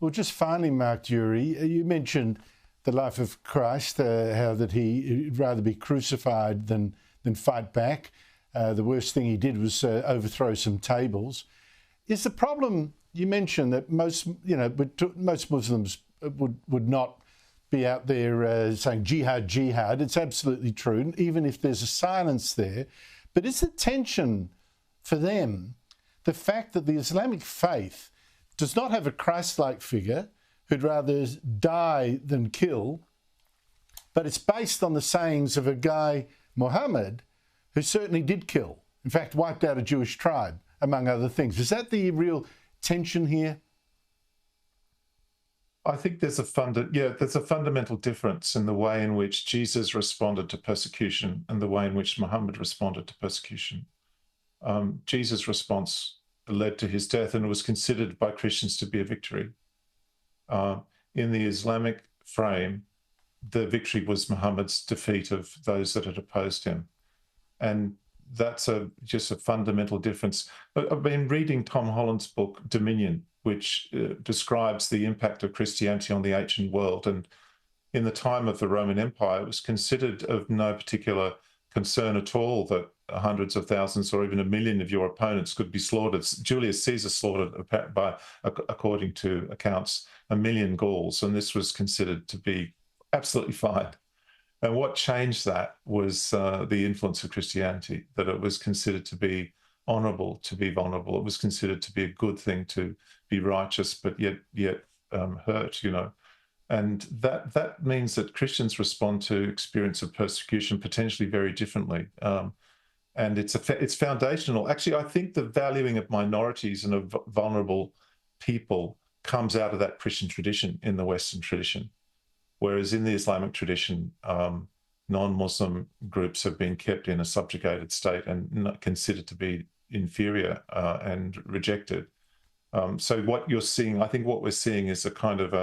Well, just finally, Mark Durie, you mentioned the life of Christ, how that he'd rather be crucified than fight back. The worst thing he did was overthrow some tables. Is the problem, you mentioned that most Muslims would not be out there saying jihad, jihad. It's absolutely true, even if there's a silence there. But is the tension for them the fact that the Islamic faith does not have a Christ-like figure who'd rather die than kill, but it's based on the sayings of a guy, Muhammad, who certainly did kill, in fact, wiped out a Jewish tribe, among other things. Is that the real tension here? I think there's a fundamental difference in the way in which Jesus responded to persecution and the way in which Muhammad responded to persecution. Jesus' response led to his death and was considered by Christians to be a victory. In the Islamic frame, the victory was Muhammad's defeat of those that had opposed him. And that's just a fundamental difference. I've been reading Tom Holland's book, Dominion, which describes the impact of Christianity on the ancient world. And in the time of the Roman Empire, it was considered of no particular concern at all that hundreds of thousands or even 1 million of your opponents could be slaughtered. Julius Caesar slaughtered, according to accounts, 1 million Gauls, and this was considered to be absolutely fine. And what changed that was the influence of Christianity, that it was considered to be honourable to be vulnerable. It was considered to be a good thing to be righteous, but yet hurt, And that means that Christians respond to experience of persecution potentially very differently. And it's foundational. Actually, I think the valuing of minorities and of vulnerable people comes out of that Christian tradition in the Western tradition. Whereas in the Islamic tradition, non-Muslim groups have been kept in a subjugated state and not considered to be inferior and rejected. So what you're seeing, I think what we're seeing is a kind of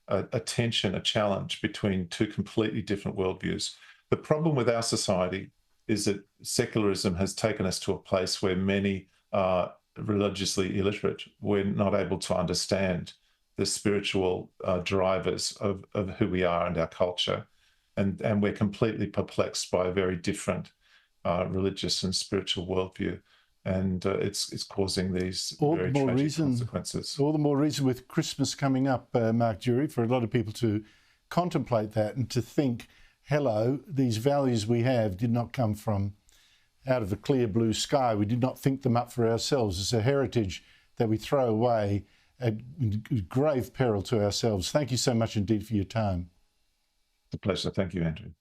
a tension, a challenge between two completely different worldviews. The problem with our society is that secularism has taken us to a place where many are religiously illiterate. We're not able to understand the spiritual drivers of who we are and our culture. And we're completely perplexed by a very different religious and spiritual worldview. And it's causing these very tragic consequences. All the more reason with Christmas coming up, Mark Durie, for a lot of people to contemplate that and to think, hello, these values we have did not come from out of a clear blue sky. We did not think them up for ourselves. It's a heritage that we throw away at grave peril to ourselves. Thank you so much indeed for your time. It's a pleasure. Thank you, Andrew.